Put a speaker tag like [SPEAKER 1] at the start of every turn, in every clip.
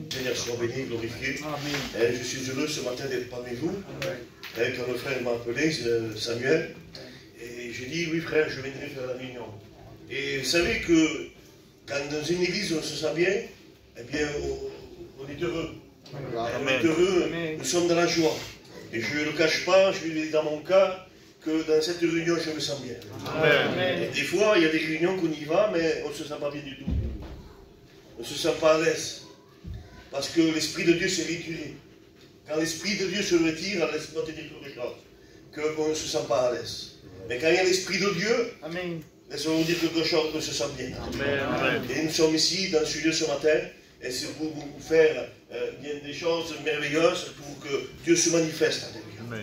[SPEAKER 1] Seigneur soit béni, glorifié. Je suis heureux ce matin d'être parmi vous. Quand le frère m'a appelé, Samuel, et j'ai dit, oui frère, je viendrai faire la réunion. Et vous savez que quand dans une église on se sent bien, eh bien on est heureux. On est heureux, nous sommes dans la joie. Et je ne le cache pas, je dis dans mon cas, que dans cette réunion je me sens bien. Et des fois, il y a des réunions qu'on y va, mais on ne se sent pas bien du tout. On ne se sent pas à l'aise. Parce que l'Esprit de Dieu s'est retiré. Quand l'Esprit de Dieu se retire, laisse-moi te dire quelque chose, qu'on ne se sent pas à l'aise. Mais quand il y a l'Esprit de Dieu, laisse-moi vous dire quelque chose, qu'on se sent bien. Et nous sommes ici dans ce lieu ce matin, et c'est pour vous faire bien des choses merveilleuses, pour que Dieu se manifeste en nous.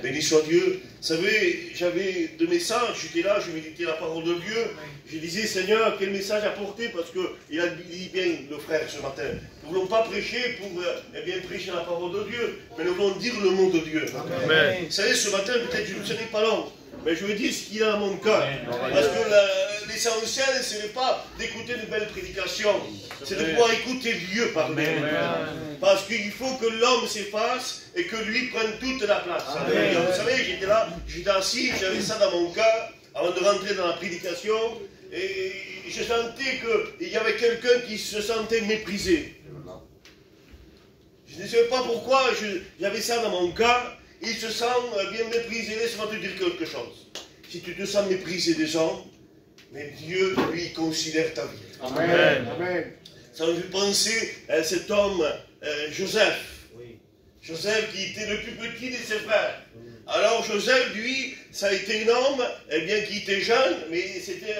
[SPEAKER 1] Béni soit Dieu. Vous savez, j'avais deux messages, j'étais là, je méditais la parole de Dieu. Je disais, Seigneur, quel message apporter, parce qu'il a dit bien, le frère, ce matin. Nous ne voulons pas prêcher pour bien prêcher la parole de Dieu, mais nous voulons dire le mot de Dieu. Amen. Vous savez, ce matin, peut-être je ne serai pas long, mais je veux dire ce qu'il y a dans mon cœur. Parce que l'essentiel, ce n'est pas d'écouter de belles prédications, c'est de pouvoir écouter Dieu parler. Parce qu'il faut que l'homme s'efface et que lui prenne toute la place. Vous savez, j'étais là, j'étais assis, j'avais ça dans mon cœur, avant de rentrer dans la prédication, et je sentais qu'il y avait quelqu'un qui se sentait méprisé. Je ne sais pas pourquoi j'avais ça dans mon cœur. Il se sent bien méprisé. Laisse-moi te dire quelque chose. Si tu te sens méprisé des hommes, mais Dieu, lui, considère ta vie.
[SPEAKER 2] Amen. Amen.
[SPEAKER 1] Ça me fait penser à cet homme, Joseph. Joseph qui était le plus petit de ses frères. Alors Joseph, lui, ça a été un homme, eh bien, qui était jeune, mais c'était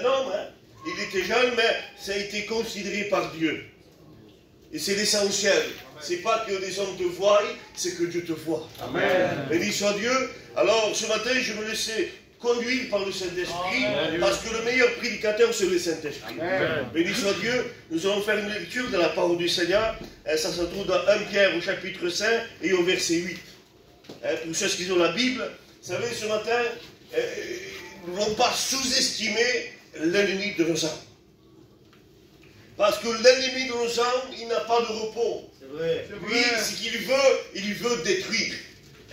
[SPEAKER 1] un homme. Hein. Il était jeune, mais ça a été considéré par Dieu. Et c'est l'essentiel. C'est pas que les hommes te voient, c'est que Dieu te voit. Amen. Béni soit Dieu. Alors ce matin, je me laissais conduire par le Saint-Esprit, parce que le meilleur prédicateur, c'est le Saint-Esprit. Béni soit Dieu. Nous allons faire une lecture de la parole du Seigneur. Ça se trouve dans 1 Pierre au chapitre 5 et au verset 8. Pour ceux qui ont la Bible, vous savez, ce matin, nous ne voulons pas sous-estimer l'ennemi de nos âmes. Parce que l'ennemi de nos âmes, il n'a pas de repos. Lui, ce qu'il veut, il veut détruire.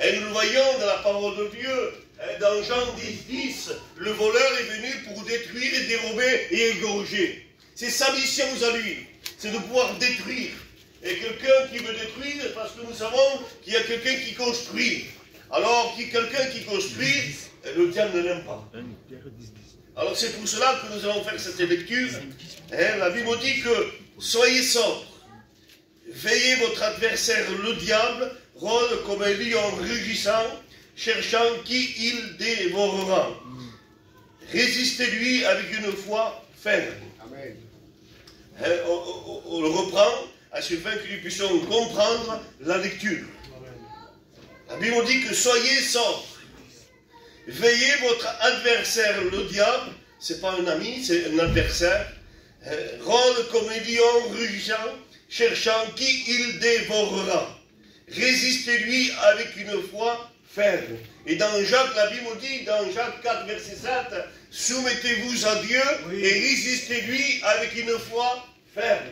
[SPEAKER 1] Et nous le voyons dans la parole de Dieu, dans Jean 10, le voleur est venu pour détruire, dérober et égorger. C'est sa mission à lui, c'est de pouvoir détruire. Et quelqu'un qui veut détruire, parce que nous savons qu'il y a quelqu'un qui construit. Alors, quelqu'un qui construit, le diable ne l'aime pas. Alors c'est pour cela que nous allons faire cette lecture. La Bible dit que soyez sobres. Veillez votre adversaire, le diable, rôde comme un lion rugissant, cherchant qui il dévorera. Résistez-lui avec une foi ferme. Amen. On le reprend, à ce fin que nous puissions comprendre la lecture. La Bible dit que soyez sobres. Veillez votre adversaire, le diable, c'est pas un ami, c'est un adversaire, rôde comme un lion rugissant, cherchant qui il dévorera. Résistez-lui avec une foi ferme. Et dans Jacques, la Bible dit, dans Jacques 4, verset 7, soumettez-vous à Dieu et résistez-lui avec une foi ferme.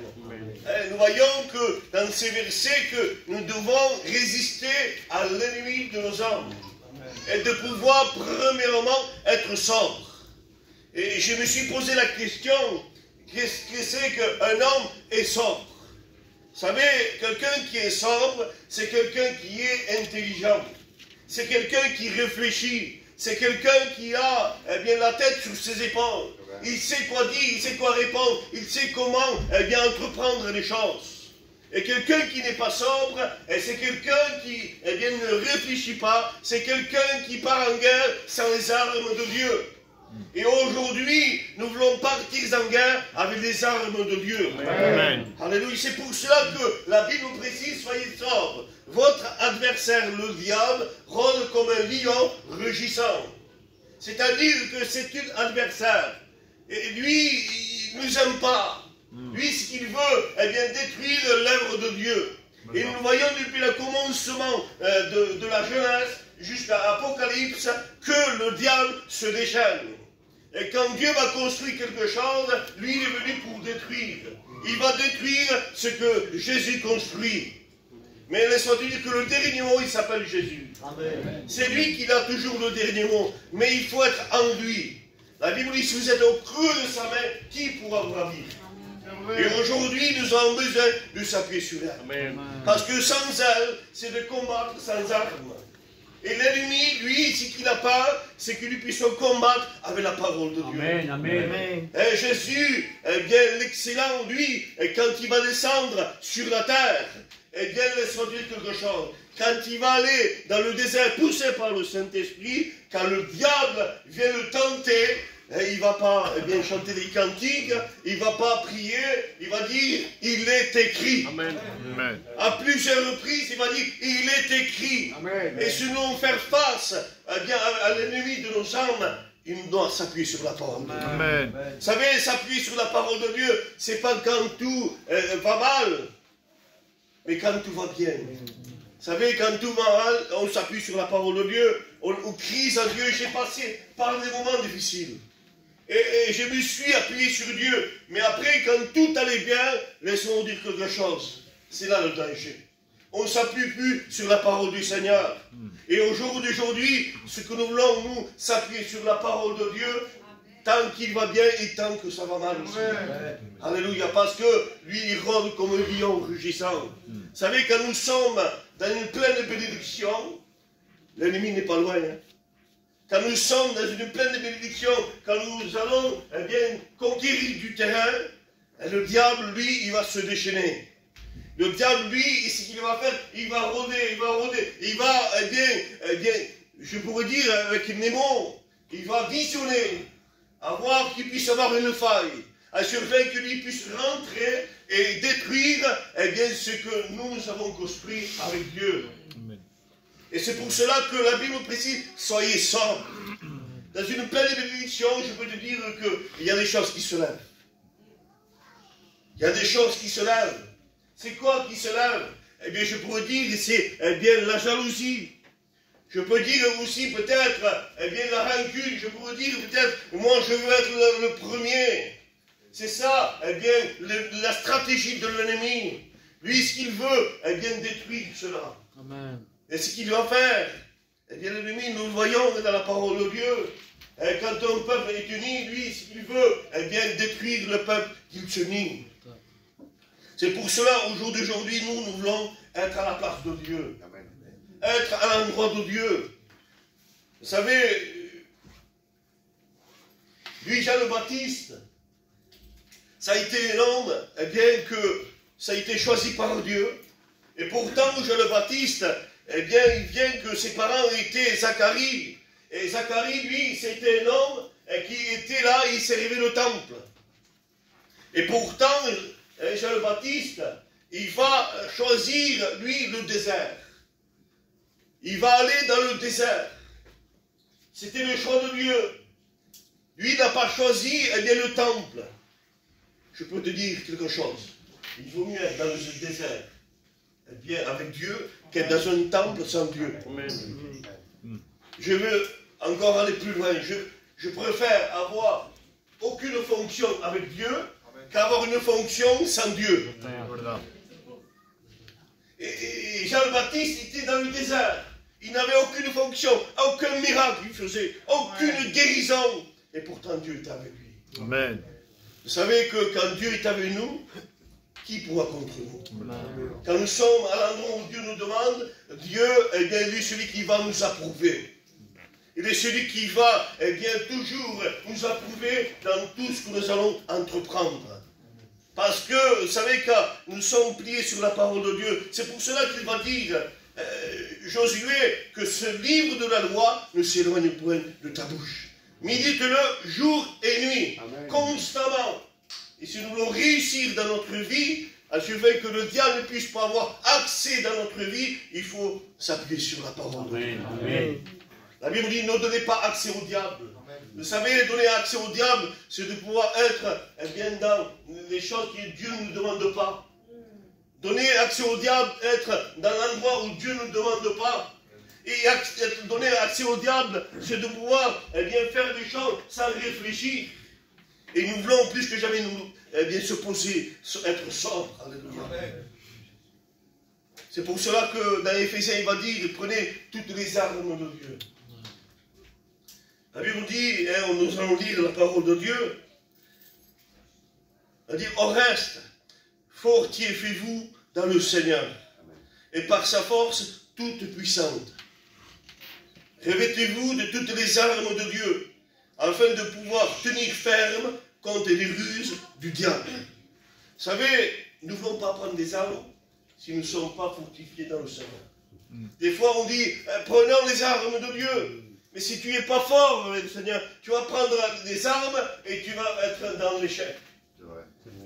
[SPEAKER 1] Nous voyons que dans ces versets que nous devons résister à l'ennemi de nos âmes. Et de pouvoir premièrement être sobre. Et je me suis posé la question, qu'est-ce que c'est qu'un homme est sobre? Vous savez, quelqu'un qui est sobre, c'est quelqu'un qui est intelligent. C'est quelqu'un qui réfléchit. C'est quelqu'un qui a bien la tête sur ses épaules. Il sait quoi dire, il sait quoi répondre, il sait comment bien entreprendre les choses. Et quelqu'un qui n'est pas sobre, c'est quelqu'un qui bien, ne réfléchit pas, c'est quelqu'un qui part en guerre sans les armes de Dieu. Et aujourd'hui, nous voulons partir en guerre avec les armes de Dieu. Amen. Alléluia. C'est pour cela que la Bible nous précise, soyez sobres. Votre adversaire, le diable, rôde comme un lion rugissant. C'est-à-dire que c'est un adversaire. Et lui, il ne nous aime pas. Lui, ce qu'il veut, bien, détruire l'œuvre de Dieu. Et nous voyons depuis le commencement de la Genèse jusqu'à l'Apocalypse que le diable se déchaîne. Et quand Dieu va construire quelque chose, lui il est venu pour détruire. Il va détruire ce que Jésus construit. Mais laisse-moi te dire que le dernier mot, il s'appelle Jésus. C'est lui qui a toujours le dernier mot. Mais il faut être en lui. La Bible dit, si vous êtes au creux de sa main, qui pourra vous ravir? Et aujourd'hui, nous avons besoin de s'appuyer sur elle. Parce que sans elle, c'est de combattre sans armes. Et l'ennemi, lui, ce qu'il a peur, c'est que nous puissions combattre avec la parole de Dieu.
[SPEAKER 2] Amen, amen.
[SPEAKER 1] Et Jésus, eh bien, l'excellent, lui, quand il va descendre sur la terre, eh bien, laisse-moi dire quelque chose. Quand il va aller dans le désert poussé par le Saint-Esprit, quand le diable vient le tenter, il ne va pas chanter des cantiques, il ne va pas prier, il va dire, il est écrit.
[SPEAKER 3] Amen. Amen.
[SPEAKER 1] À plusieurs reprises, il va dire, il est écrit.
[SPEAKER 2] Amen.
[SPEAKER 1] Et si nous voulons faire face à l'ennemi de nos âmes, il doit s'appuyer sur la parole de Dieu.
[SPEAKER 3] Amen.
[SPEAKER 1] Vous savez, s'appuyer sur la parole de Dieu, ce n'est pas quand tout va mal, mais quand tout va bien. Vous savez, quand tout va mal, on s'appuie sur la parole de Dieu, on crie à Dieu. J'ai passé par des moments difficiles. Et je me suis appuyé sur Dieu. Mais après, quand tout allait bien, laissez-moi dire quelque chose. C'est là le danger. On ne s'appuie plus sur la parole du Seigneur. Et au jour d'aujourd'hui, ce que nous voulons, nous, s'appuyer sur la parole de Dieu, tant qu'il va bien et tant que ça va mal aussi. Alléluia. Parce que lui, il rôde comme un lion rugissant. Vous savez, quand nous sommes dans une pleine bénédiction, l'ennemi n'est pas loin. Hein. Quand nous sommes dans une pleine bénédiction, quand nous allons conquérir du terrain, le diable, lui, il va se déchaîner. Le diable, lui, ce qu'il va faire, il va rôder, il va, je pourrais dire avec Némon, il va visionner, avoir qu'il puisse avoir une faille, assurer que lui puisse rentrer et détruire ce que nous avons construit avec Dieu.
[SPEAKER 3] Amen.
[SPEAKER 1] Et c'est pour cela que la Bible précise, soyez sobres. Dans une pleine bénédiction, je peux te dire qu'il y a des choses qui se lèvent. Il y a des choses qui se lèvent. C'est quoi qui se lève? Eh bien, je pourrais dire, c'est la jalousie. Je peux dire aussi peut-être, la rancune. Je pourrais dire peut-être, moi je veux être le premier. C'est ça, la stratégie de l'ennemi. Lui, ce qu'il veut, détruire cela.
[SPEAKER 2] Amen.
[SPEAKER 1] Et ce qu'il va faire, l'ennemi, nous le voyons dans la parole de Dieu. Quand un peuple est uni, lui, ce qu'il veut, détruire le peuple qu'il se nie. C'est pour cela, au jour d'aujourd'hui, nous voulons être à la place de Dieu. Être à l'endroit de Dieu. Vous savez, lui, Jean le Baptiste, ça a été un homme, que ça a été choisi par Dieu. Et pourtant, Jean le Baptiste, il vient que ses parents étaient Zacharie. Et Zacharie, lui, c'était un homme qui était là, il servait le temple. Et pourtant, Jean le Baptiste, il va choisir, lui, le désert. Il va aller dans le désert. C'était le choix de Dieu. Lui n'a pas choisi le temple. Je peux te dire quelque chose. Il vaut mieux être dans le désert avec Dieu qu'être dans un temple sans Dieu. Je veux encore aller plus loin. Je préfère avoir aucune fonction avec Dieu qu'avoir une fonction sans Dieu. Et Jean le Baptiste était dans le désert. Il n'avait aucune fonction, aucun miracle il faisait, aucune guérison. Et pourtant Dieu était avec lui.
[SPEAKER 3] Amen.
[SPEAKER 1] Vous savez que quand Dieu est avec nous, qui pourra contre nous? Quand nous sommes à l'endroit où Dieu nous demande, Dieu est lui celui qui va nous approuver. Il est celui qui va toujours nous approuver dans tout ce que nous allons entreprendre. Parce que, vous savez, quand nous sommes pliés sur la parole de Dieu, c'est pour cela qu'il va dire, Josué, que ce livre de la loi ne s'éloigne point de ta bouche. Médite-le jour et nuit, Amen. Constamment. Et si nous voulons réussir dans notre vie, assurer que le diable ne puisse pas avoir accès dans notre vie, il faut s'appuyer sur la parole de Dieu.
[SPEAKER 2] Amen.
[SPEAKER 1] La Bible dit, ne donnez pas accès au diable. Vous savez, donner accès au diable, c'est de pouvoir être dans les choses que Dieu ne nous demande pas. Donner accès au diable, être dans l'endroit où Dieu ne nous demande pas. Et donner accès au diable, c'est de pouvoir faire des choses sans réfléchir. Et nous voulons plus que jamais bien se poser, être sobre. Alléluia. C'est pour cela que dans Éphésiens, il va dire, prenez toutes les armes de Dieu. La Bible dit, nous allons lire la parole de Dieu. Elle dit, au reste, fortifiez-vous dans le Seigneur, et par sa force toute puissante. Revêtez-vous de toutes les armes de Dieu, afin de pouvoir tenir ferme contre les ruses du diable. Vous savez, nous ne voulons pas prendre des armes si nous ne sommes pas fortifiés dans le Seigneur. Des fois on dit, prenons les armes de Dieu. Mais si tu n'es pas fort avec le Seigneur, tu vas prendre des armes et tu vas être dans l'échec.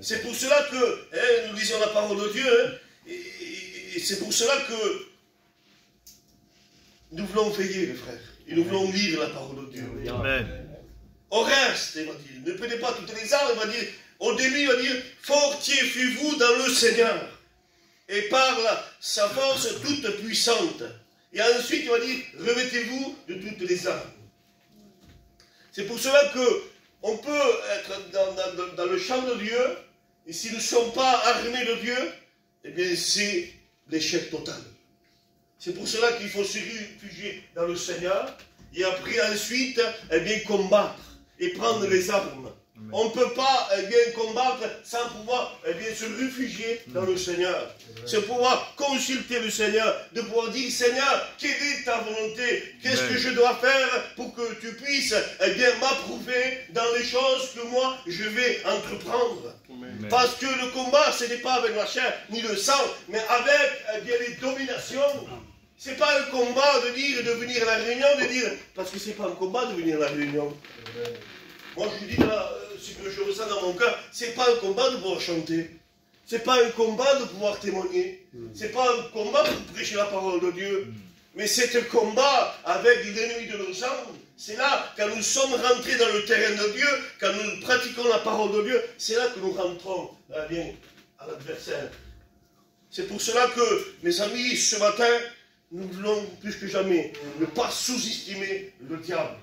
[SPEAKER 1] C'est pour cela que nous lisons la parole de Dieu, et c'est pour cela que nous voulons veiller, les frères, et nous voulons lire la parole de Dieu. Amen. Au reste, il va dire, ne prenez pas toutes les armes, il va dire, au début, il va dire, fortifiez-vous dans le Seigneur, et par sa force toute puissante. Et ensuite, il va dire, revêtez-vous de toutes les armes. C'est pour cela que on peut être dans le champ de Dieu, et si nous ne sommes pas armés de Dieu, eh bien c'est l'échec total. C'est pour cela qu'il faut se réfugier dans le Seigneur, et après ensuite, eh bien combattre, et prendre les armes. On ne peut pas bien combattre sans pouvoir bien se réfugier dans le Seigneur. C'est pouvoir consulter le Seigneur, de pouvoir dire, Seigneur, quelle est ta volonté? Qu'est-ce que je dois faire pour que tu puisses bien m'approuver dans les choses que moi je vais entreprendre? Amen. Parce que le combat, ce n'est pas avec la chair ni le sang, mais avec bien les dominations. Ce n'est pas un combat de dire, de venir à la réunion, de dire, parce que ce n'est pas un combat de venir à la réunion. Moi, je dis là, ce que je ressens dans mon cœur, ce n'est pas un combat de pouvoir chanter. Ce n'est pas un combat de pouvoir témoigner. Ce n'est pas un combat pour prêcher la parole de Dieu. Mais c'est un combat avec l'ennemi de nos âmes. C'est là, quand nous sommes rentrés dans le terrain de Dieu, quand nous pratiquons la parole de Dieu, c'est là que nous rentrons bien à l'adversaire. C'est pour cela que, mes amis, ce matin, nous voulons plus que jamais ne pas sous-estimer le diable.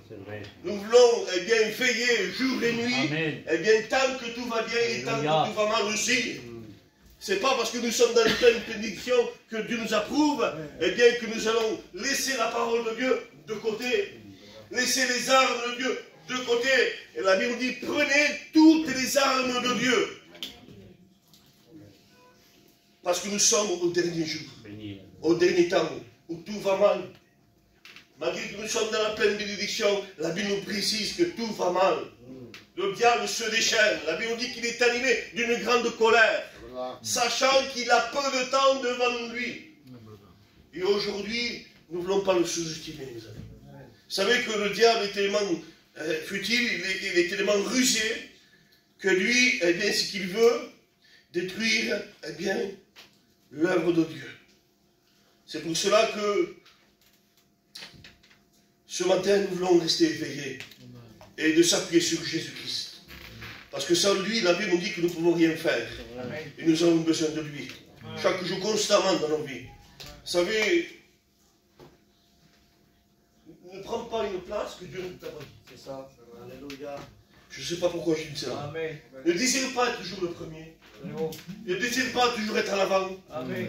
[SPEAKER 1] Nous voulons bien veiller jour et nuit, et bien tant que tout va bien et tant que tout va mal aussi. Ce n'est pas parce que nous sommes dans une pleine bénédiction que Dieu nous approuve, et bien que nous allons laisser la parole de Dieu de côté, laisser les armes de Dieu de côté. Et la Bible dit, prenez toutes les armes de Dieu. Parce que nous sommes au dernier jour, au dernier temps, où tout va mal. Malgré que nous sommes dans la pleine bénédiction, la Bible nous précise que tout va mal. Le diable se déchaîne. La Bible dit qu'il est animé d'une grande colère, sachant qu'il a peu de temps devant lui. Et aujourd'hui, nous ne voulons pas le sous-estimer, mes amis. Vous savez que le diable est tellement futile, il est tellement rusé, que lui, eh bien, ce qu'il veut, détruire, eh bien, l'œuvre de Dieu. C'est pour cela que ce matin, nous voulons rester éveillés et de s'appuyer sur Jésus-Christ. Parce que sans lui, la Bible nous dit que nous ne pouvons rien faire. Et nous avons besoin de lui. Chaque jour, constamment dans nos vies. Vous savez, ne prends pas une place que Dieu ne t'a pas dit. C'est ça. Alléluia. Je ne sais pas pourquoi je dis ça. Amen. Ne désire pas être toujours le premier. Ne désire pas toujours être à l'avant. Amen.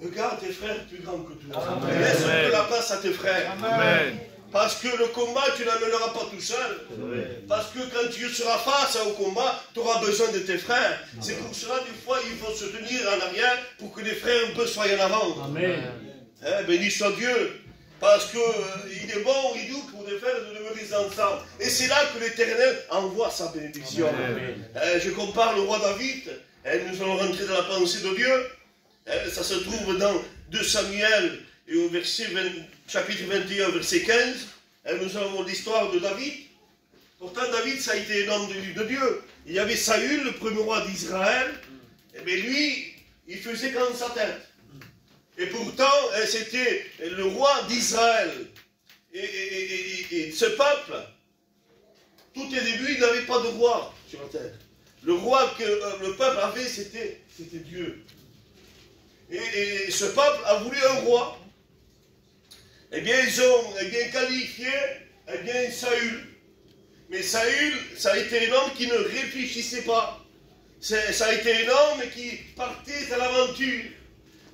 [SPEAKER 1] Regarde tes frères plus grands que toi. Amen. Laisse de la place à tes frères. Amen. Parce que le combat, tu n'amèneras pas tout seul. Amen. Parce que quand tu seras face au combat, tu auras besoin de tes frères. C'est pour cela, des fois, il faut se tenir en arrière pour que les frères un peu soient en avant. Amen. Béni soit Dieu. Parce qu'il est bon, il doux pour les frères de demeurer ensemble. Et c'est là que l'Éternel envoie sa bénédiction. Je compare le roi David. Nous allons rentrer dans la pensée de Dieu. Ça se trouve dans 2 Samuel et au chapitre 21, verset 15. Nous avons l'histoire de David. Pourtant, David, ça a été un homme de Dieu. Il y avait Saül, le premier roi d'Israël. Mais lui, il faisait comme sa tête. Et pourtant, c'était le roi d'Israël. Et ce peuple, tout au début, il n'avait pas de roi sur la terre. Le roi que le peuple avait, c'était Dieu. Et ce peuple a voulu un roi. Eh bien, ils ont qualifié Saül. Mais Saül, ça a été un homme qui ne réfléchissait pas. Ça a été un homme qui partait à l'aventure.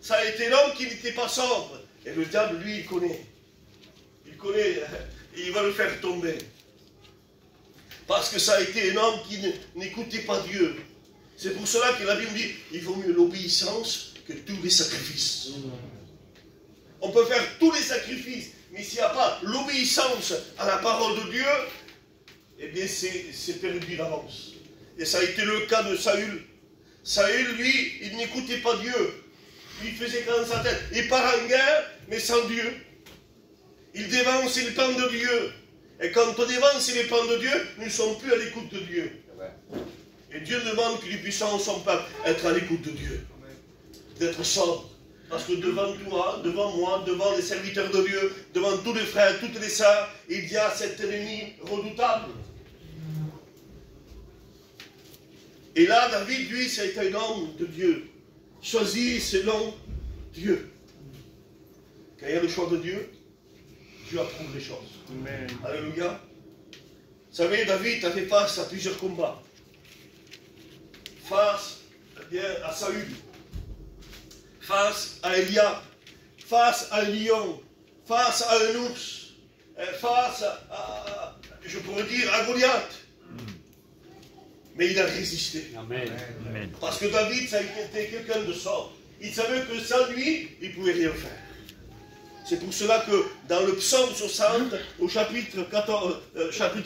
[SPEAKER 1] Ça a été un homme qui n'était pas sobre. Et le diable, lui, il connaît. Il connaît, il va le faire tomber. Parce que ça a été un homme qui n'écoutait pas Dieu. C'est pour cela que la Bible dit, il vaut mieux l'obéissance que tous les sacrifices. On peut faire tous les sacrifices, mais s'il n'y a pas l'obéissance à la parole de Dieu, eh bien c'est perdu d'avance. Et ça a été le cas de Saül. Saül, lui, il n'écoutait pas Dieu. Il faisait quand sa tête. Il part en guerre, mais sans Dieu. Il dévance les plans de Dieu. Et quand on dévance les plans de Dieu, nous ne sommes plus à l'écoute de Dieu. Et Dieu demande que les puissants ne sont pas être à l'écoute de Dieu. D'être sobre. Parce que devant toi, devant moi, devant les serviteurs de Dieu, devant tous les frères, toutes les sœurs, il y a cet ennemi redoutable. Et là, David, lui, c'est un homme de Dieu. Choisi selon Dieu. Quand il y a le choix de Dieu, Dieu approuve les choses. Amen. Alléluia. Vous savez, David a fait face à plusieurs combats. Face à Saül. Face à Élia. Face à un lion. Face à un ours. Face à je pourrais dire, à Goliath. Mais il a résisté. Amen. Parce que David, ça a été quelqu'un de sobre. Il savait que sans lui, il ne pouvait rien faire. C'est pour cela que dans le psaume 60, au chapitre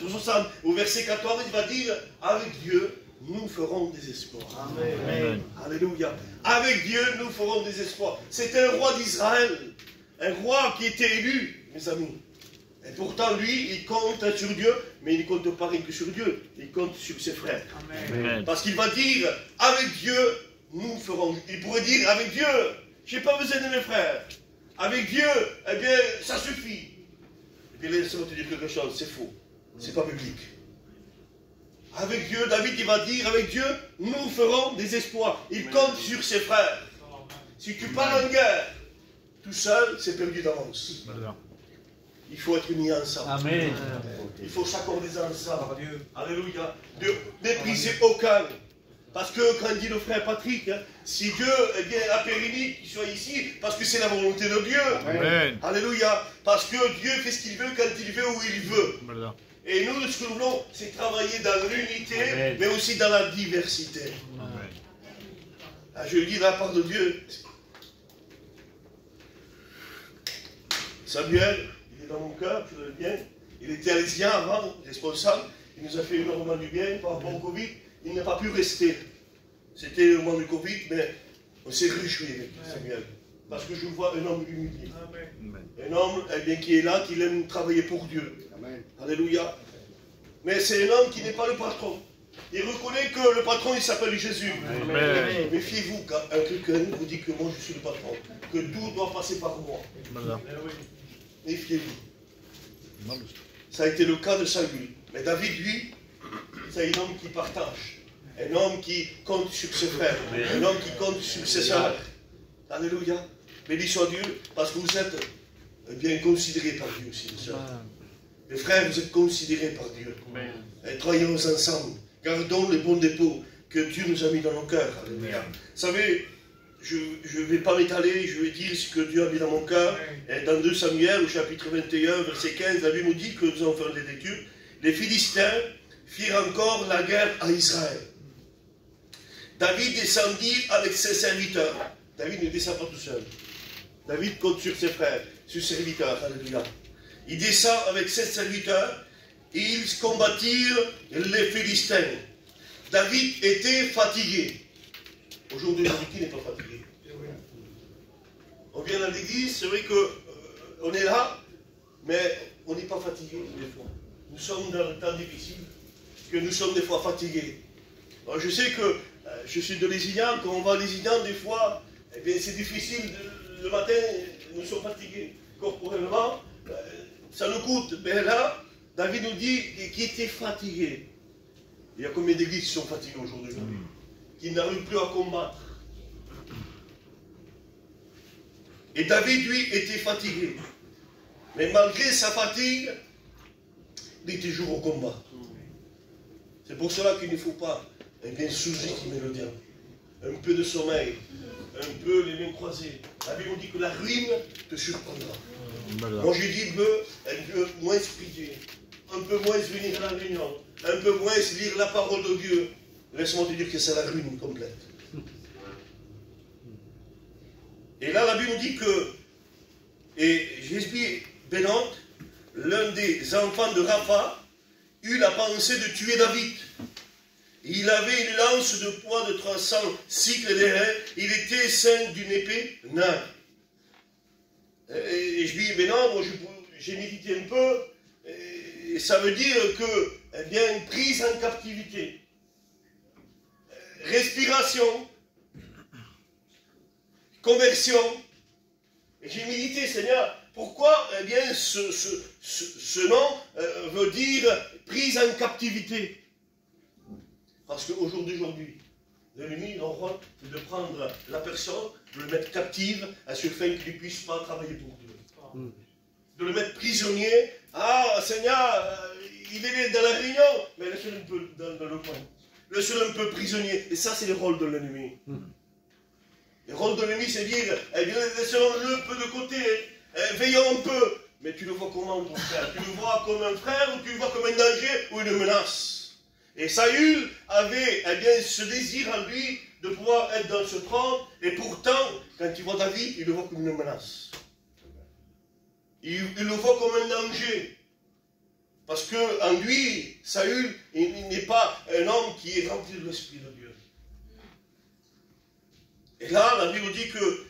[SPEAKER 1] 60, au verset 14, il va dire, avec Dieu, nous ferons des espoirs. Amen. Alléluia. Avec Dieu, nous ferons des espoirs. C'était un roi d'Israël. Un roi qui était élu, mes amis. Et pourtant, lui, il compte sur Dieu, mais il ne compte pas rien que sur Dieu. Il compte sur ses frères. Amen. Parce qu'il va dire, avec Dieu, nous ferons. Il pourrait dire, avec Dieu, je n'ai pas besoin de mes frères. Avec Dieu, eh bien, ça suffit. Et puis laisse-moi te dire quelque chose, c'est faux. C'est pas biblique. Avec Dieu, David, il va dire, avec Dieu, nous ferons des espoirs. Il compte sur ses frères. Si tu pars en guerre, tout seul, c'est perdu d'avance. Il faut être unis ensemble. Amen. Il faut s'accorder ensemble. Alléluia. Ne méprisez aucun. Parce que, quand dit le frère Patrick, hein, si Dieu a permis qu'il soit ici, parce que c'est la volonté de Dieu. Amen. Alléluia. Parce que Dieu fait ce qu'il veut, quand il veut, où il veut. Amen. Et nous, ce que nous voulons, c'est travailler dans l'unité, mais aussi dans la diversité. Là, je lis la part de Dieu. Samuel, il est dans mon cœur, je le dis bien. Il était alésien avant, responsable. Il nous a fait énormément du bien par rapport au Covid. Il n'a pas pu rester. C'était au moment du Covid, mais on s'est réjoui avec Samuel. Parce que je vois un homme humilié. Amen. Un homme qui est là, qui aime travailler pour Dieu. Amen. Alléluia. Mais c'est un homme qui n'est pas le patron. Il reconnaît que le patron, il s'appelle Jésus. Amen. Méfiez-vous quand quelqu'un vous dit que moi je suis le patron. Que tout doit passer par moi. Méfiez-vous. Ça a été le cas de Saül. Mais David, lui, c'est un homme qui partage. Un homme qui compte sur ses frères. Un homme qui compte sur ses sœurs. Alléluia. Béni soit Dieu, parce que vous êtes bien considérés par Dieu aussi, les sœurs. Les frères, vous êtes considérés par Dieu. Et travaillons ensemble. Gardons les bons dépôts que Dieu nous a mis dans nos cœurs. Alléluia. Vous savez, je ne vais pas m'étaler, je vais dire ce que Dieu a mis dans mon cœur. Et dans 2 Samuel, au chapitre 21, verset 15, la Bible nous dit que nous allons faire des lectures. Les Philistins firent encore la guerre à Israël. David descendit avec ses serviteurs. David ne descend pas tout seul. David compte sur ses frères, sur ses serviteurs. Alléluia. Il descend avec ses serviteurs et ils combattirent les Philistins. David était fatigué. Aujourd'hui, qui n'est pas fatigué? On vient dans l'église, c'est vrai qu'on est là, mais on n'est pas fatigué des fois. Nous sommes dans un temps difficile, que nous sommes des fois fatigués. Alors, je sais que je suis de Lézignan, quand on va à Lézignan, des fois, eh bien, c'est difficile. Le matin, nous sommes fatigués corporellement, ça nous coûte. Mais là, David nous dit qu'il était fatigué. Il y a combien d'églises qui sont fatiguées aujourd'hui, qui n'arrivent plus à combattre. Et David, lui, était fatigué. Mais malgré sa fatigue, il était toujours au combat. C'est pour cela qu'il ne faut pas sous-estimer le diable. Un peu de sommeil, un peu les mains croisées. La Bible dit que la ruine te surprendra. Moi je dis un peu moins prier, un peu moins venir à la réunion, un peu moins lire la parole de Dieu. Laisse-moi te dire que c'est la ruine complète. Et là la Bible dit que, et Jésus Bénante, l'un des enfants de Rapha, eut la pensée de tuer David. Il avait une lance de poids de 300 cycles d'airain. Il était ceint d'une épée nain. Et je dis, mais non, moi j'ai médité un peu. Et ça veut dire que, eh bien, prise en captivité. Respiration. Conversion. Et j'ai médité, Seigneur, pourquoi, eh bien, ce nom veut dire prise en captivité. Parce qu'au jour d'aujourd'hui, l'ennemi, son rôle, c'est de prendre la personne, de le mettre captive, à ce fin qu'il ne puisse pas travailler pour Dieu. De le mettre prisonnier. Ah, Seigneur, il est dans la réunion, mais laisse-le un peu dans le coin. Laisse-le un peu prisonnier. Et ça, c'est le rôle de l'ennemi. Le rôle de l'ennemi, c'est dire, eh bien, laissons-le un peu de côté, veillons un peu. Mais tu le vois comment, ton frère? Tu le vois comme un frère, ou tu le vois comme un danger, ou une menace? Et Saül avait eh bien, ce désir en lui de pouvoir être dans ce trône, et pourtant, quand il voit David, il le voit comme une menace. Il le voit comme un danger. Parce qu'en lui, Saül, il n'est pas un homme qui est rempli de l'Esprit de Dieu. Et là, la Bible dit que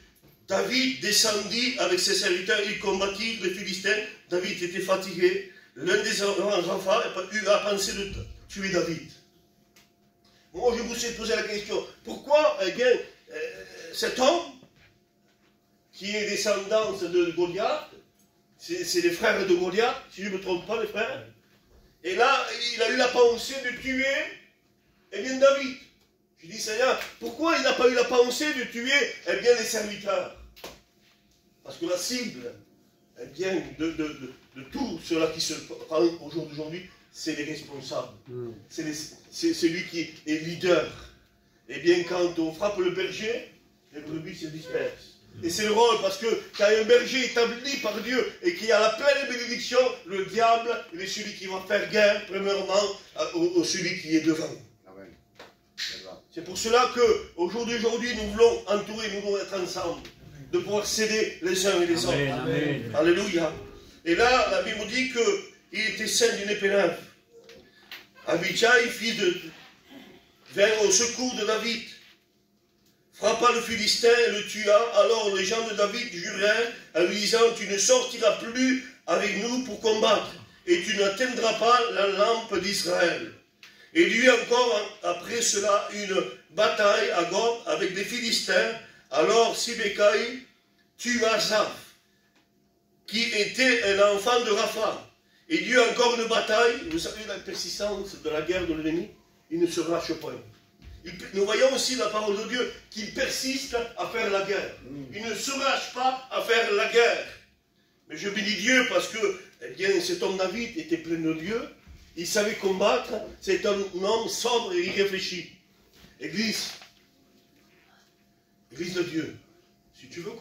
[SPEAKER 1] David descendit avec ses serviteurs, il combattit les Philistins. David était fatigué. L'un des enfants eut la pensée de tuer David. Moi, je vous ai posé la question, pourquoi, eh bien, cet homme, qui est descendant de Goliath, c'est les frères de Goliath, si je ne me trompe pas, les frères, et là, il a eu la pensée de tuer, eh bien, David. Je dis, Seigneur, pourquoi il n'a pas eu la pensée de tuer, eh bien, les serviteurs? Parce que la cible, eh bien, de tout cela qui se prend au jour d'aujourd'hui, c'est les responsables. C'est celui qui est leader. Eh bien, quand on frappe le berger, les brebis se dispersent. Et c'est le rôle, parce que quand un berger établi par Dieu et qui a la pleine bénédiction, le diable, il est celui qui va faire guerre, premièrement, au celui qui est devant. C'est pour cela qu'au jour d'aujourd'hui, nous voulons entourer, nous voulons être ensemble, de pouvoir s'aider les uns et les autres. Amen. Alléluia. Et là, la Bible dit qu'il était ceint d'une épée neuve. Abishai, fils de, vint au secours de David, frappa le Philistin et le tua. Alors les gens de David jurèrent en lui disant, tu ne sortiras plus avec nous pour combattre, et tu n'atteindras pas la lampe d'Israël. Et il y eut encore après cela une bataille à Gob avec des Philistins. Alors Sibécaï tua Zaph, qui était un enfant de Rapha. Et il y eut encore une bataille. Vous savez la persistance de la guerre de l'ennemi, il ne se relâche pas. Nous voyons aussi la parole de Dieu qu'il persiste à faire la guerre. Il ne se relâche pas à faire la guerre. Mais je bénis Dieu parce que eh bien, cet homme David était plein de Dieu. Il savait combattre. C'est un homme sobre et irréfléchi. Église de Dieu. Si tu veux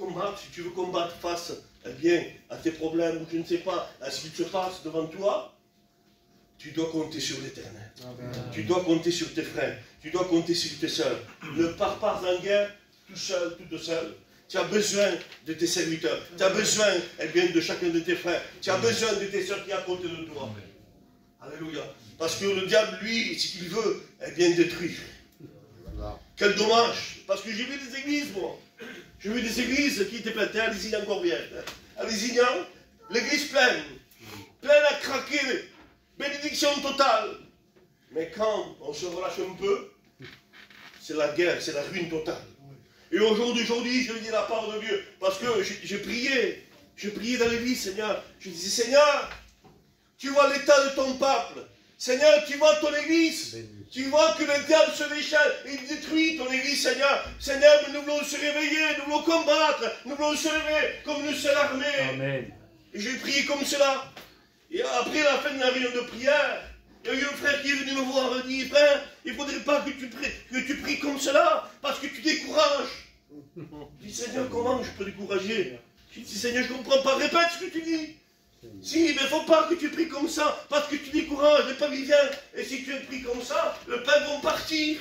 [SPEAKER 1] combattre face eh bien, à tes problèmes, ou je ne sais pas, à ce qui se passe devant toi, tu dois compter sur l'Éternel. Tu dois compter sur tes frères. Tu dois compter sur tes sœurs. Ne pars pas en guerre tout seul, toute seule. Tu as besoin de tes serviteurs. Tu as besoin eh bien, de chacun de tes frères. Tu as besoin de tes sœurs qui sont à côté de toi. Alléluia. Parce que le diable, lui, ce qu'il veut, eh bien, détruire. Quel dommage. Parce que j'ai vu des églises, moi. J'ai vu des églises qui étaient pleines. À Lézignan encore bien. À Lézignan, l'église pleine. Pleine à craquer. Bénédiction totale. Mais quand on se relâche un peu, c'est la guerre, c'est la ruine totale. Et au jour d'aujourd'hui, je dis la part de Dieu. Parce que j'ai prié. Je priais dans l'église, Seigneur. Je disais, Seigneur, tu vois l'état de ton peuple. Seigneur, tu vois ton église. Tu vois que le diable se déchaîne. Il détruit ton église, Seigneur. Seigneur, nous voulons se réveiller. Nous voulons combattre. Nous voulons se lever comme une seule armée. Amen. Et j'ai prié comme cela. Et après la fin de la réunion de prière, Il y a eu un frère qui est venu me voir et dit, frère, il ne faudrait pas que tu pries comme cela, parce que tu décourages. Je dis, Seigneur, comment je peux décourager? Je dis, Seigneur, je ne comprends pas, répète ce que tu dis. Si, mais il ne faut pas que tu pries comme ça, parce que tu décourages, le peuple il vient, et si tu es pris comme ça, le peuple va partir.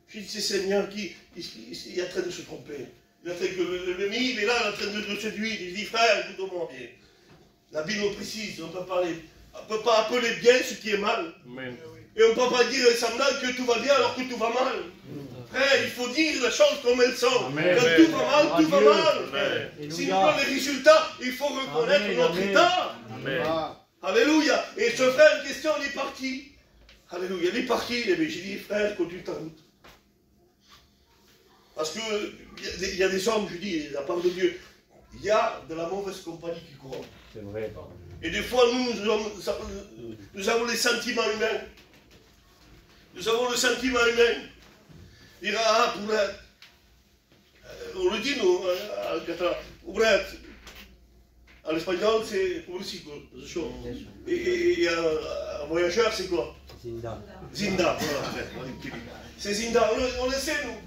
[SPEAKER 1] Je dis, c'est Seigneur qui est en train de se tromper. Il a fait que l'ennemi, il est là, il est en train de séduire. Il dit, frère, écoute-moi bien. La Bible nous précise, on ne peut pas appeler bien ce qui est mal. Amen. Et on ne peut pas dire semblant que tout va bien alors que tout va mal. Frère, il faut dire les choses comme elles sont. Amen. Quand tout va mal, tout va mal. Si nous voulons les résultats, il faut reconnaître notre état. Amen. Alléluia. Et ce frère en question, il est parti. Alléluia. Il est parti. Et j'ai dit, frère, continue ta route. Parce qu'il y a des hommes, je dis, de la part de Dieu, il y a de la mauvaise compagnie qui corrompt. C'est vrai. Et des fois, nous avons les sentiments humains. Nous avons le sentiment humain. Il y a on le dit, nous, en espagnol, c'est chaud. Et un voyageur, c'est quoi? Zinda. Zinda, voilà. C'est Zinda, on le sait, nous.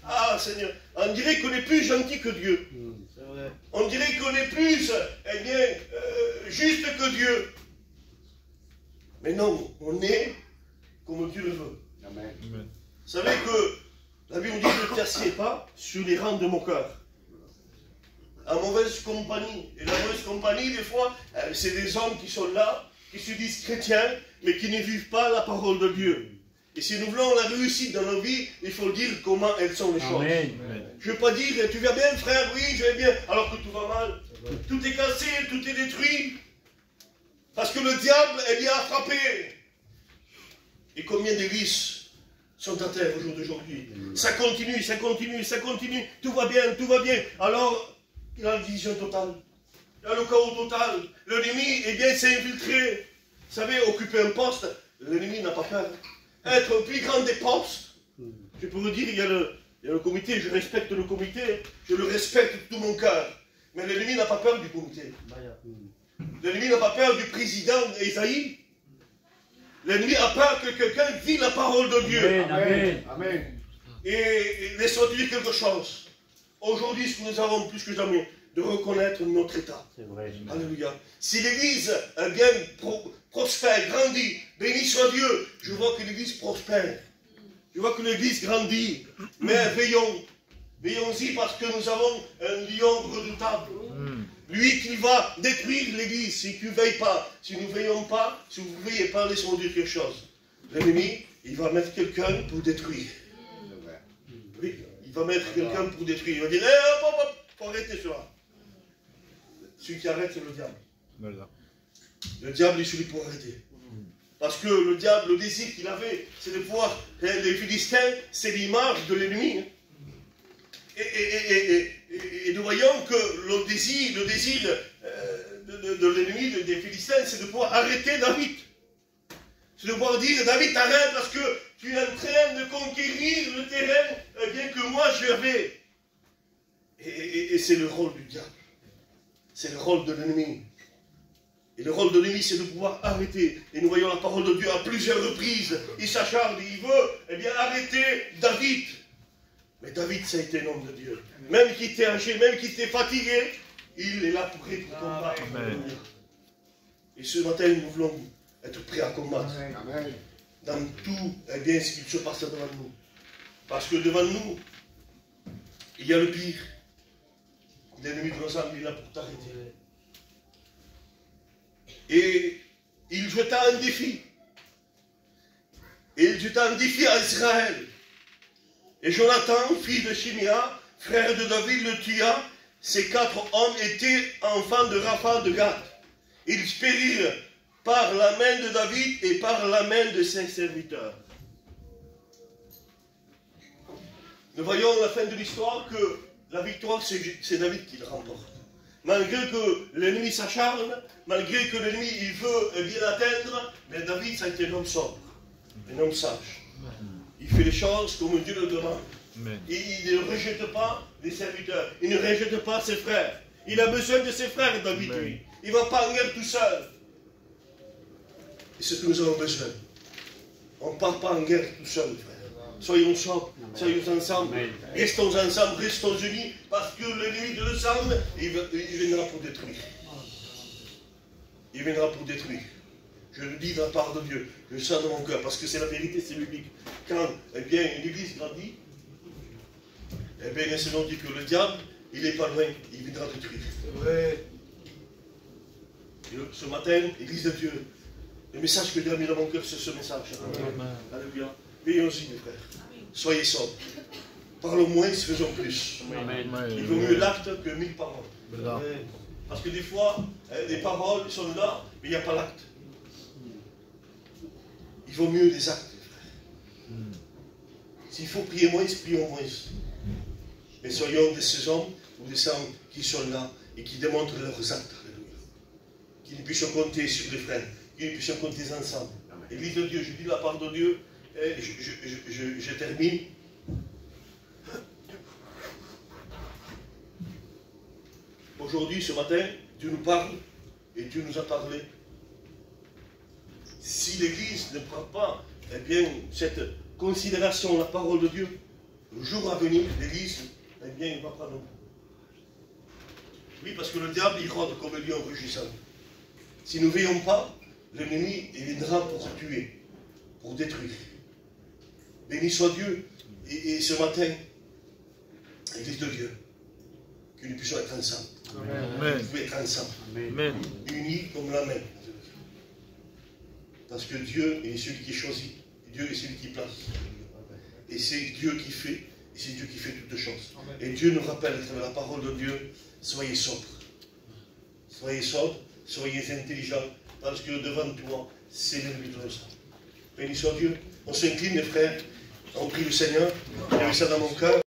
[SPEAKER 1] Ah, Seigneur, on dirait qu'on est plus gentil que Dieu. C'est vrai. On dirait qu'on est plus, juste que Dieu. Mais non, on est comme Dieu le veut. Amen. Vous savez que la Bible dit ne t'assieds pas sur les rangs de mon cœur. En mauvaise compagnie. Et la mauvaise compagnie, des fois, c'est des hommes qui sont là, qui se disent chrétiens, mais qui ne vivent pas la parole de Dieu. Et si nous voulons la réussite dans nos vies, il faut dire comment elles sont les choses. Amen. Je ne veux pas dire, tu vas bien frère, oui, je vais bien, alors que tout va mal. Tout est cassé, tout est détruit. Parce que le diable est bien frappé. Et combien d'églises sont à terre au jour d'aujourd'hui? Ça continue, ça continue, ça continue. Tout va bien, tout va bien. Alors, il y a la division totale. Il y a le chaos total. L'ennemi, eh bien, s'est infiltré. Vous savez, occuper un poste, l'ennemi n'a pas peur. Être le plus grand des postes. Je peux vous dire, il y a le comité, je respecte le comité, je le respecte de tout mon cœur. Mais l'ennemi n'a pas peur du comité. L'ennemi n'a pas peur du président Esaïe. L'ennemi a peur que quelqu'un vit la parole de Dieu. Amen. Amen. Et laissons dire quelque chose. Aujourd'hui, ce que nous avons plus que jamais, de reconnaître notre état. C'est vrai. Alléluia. Si l'Église bien prospère, grandit, béni soit Dieu, je vois que l'Église prospère. Je vois que l'Église grandit. Mais veillons. Veillons-y parce que nous avons un lion redoutable. Lui qui va détruire l'Église si tu ne veilles pas. Si nous ne veillons pas, si vous ne veillez pas, laissons dire quelque chose. L'ennemi, il va mettre quelqu'un pour détruire. Oui, il va mettre quelqu'un pour détruire. Il va dire, hop, hop, il faut arrêter cela. Celui qui arrête, c'est le diable. Voilà. Le diable est celui pour arrêter. Parce que le diable, le désir qu'il avait, c'est de voir les Philistins, c'est l'image de l'ennemi. Et nous voyons que le désir de l'ennemi des Philistins, c'est de pouvoir arrêter David. C'est de pouvoir dire, David, t'arrêtes parce que tu es en train de conquérir le terrain bien que moi j'avais. Et c'est le rôle du diable. C'est le rôle de l'ennemi. Et le rôle de l'ennemi, c'est de pouvoir arrêter. Et nous voyons la parole de Dieu à plusieurs reprises. Il s'acharne, il veut arrêter David. Mais David, ça a été un homme de Dieu. Même qu'il était âgé, même qu'il était fatigué, il est là pour combattre. Et ce matin, nous voulons être prêts à combattre. Amen. Dans tout ce qui se passe devant nous. Parce que devant nous, il y a le pire. L'ennemi de nos âmes, il est là pour t'arrêter. Et il jeta un défi. Et il jeta un défi à Israël. Et Jonathan, fils de Shimea, frère de David, le tua. Ces 4 hommes étaient enfants de Rapha de Gath. Ils périrent par la main de David et par la main de ses serviteurs. Nous voyons à la fin de l'histoire que la victoire, c'est David qui la remporte. Malgré que l'ennemi s'acharne, malgré que l'ennemi il veut bien l'atteindre, mais David, ça a été un homme sobre, un homme sage. Il fait les choses comme Dieu le demande. Il ne rejette pas les serviteurs, il ne rejette pas ses frères. Il a besoin de ses frères, David, lui. Il ne va pas en guerre tout seul. et ce que nous avons besoin. On ne part pas en guerre tout seul, frère. Soyons sobres, soyons ensemble, restons ensemble, restons unis, parce que l'ennemi de l'ensemble, il viendra pour détruire. Il viendra pour détruire. Je le dis de la part de Dieu, je le sens dans mon cœur, parce que c'est la vérité, c'est biblique. Quand, eh bien, une église grandit, eh bien, le Seigneur dit que le diable, il n'est pas loin, il viendra détruire. C'est vrai. Ce matin, Église de Dieu, le message que Dieu a mis dans mon cœur, c'est ce message. Amen. Alléluia. Veillons-y, mes frères. Soyez sobres. Parlons moins, faisons plus. Amen. Il vaut mieux l'acte que 1000 paroles. Amen. Parce que des fois, les paroles sont là, mais il n'y a pas l'acte. Il vaut mieux les actes, mes frères. S'il faut prier moins, prions moins. Mais soyons de ces hommes ou des femmes qui sont là et qui démontrent leurs actes. Que nous puissions compter sur les frères, que nous puissions compter ensemble. Église de Dieu, je dis la part de Dieu, et je termine. Aujourd'hui, ce matin, Dieu nous parle et Dieu nous a parlé. Si l'Église ne prend pas eh bien, cette considération, la parole de Dieu, le jour à venir, l'Église, eh bien, il ne va pas non plus. Oui, parce que le diable, il rôde comme un lion rugissant. Si nous ne veillons pas, l'ennemi viendra pour tuer, pour détruire. Béni soit Dieu. Et ce matin, l'Église de Dieu, que nous puissions être ensemble. Amen. Nous pouvons être ensemble. Amen. Unis comme la main. Parce que Dieu est celui qui choisit. Dieu est celui qui place. Et c'est Dieu qui fait. Et c'est Dieu qui fait toutes choses. Amen. Et Dieu nous rappelle à travers la parole de Dieu, soyez sobres. Soyez sobres. Soyez intelligents, parce que devant toi, c'est l'ennemi de ça. Béni soit Dieu. On s'incline, les frères. On prie le Seigneur. Il y avait ça dans mon cœur.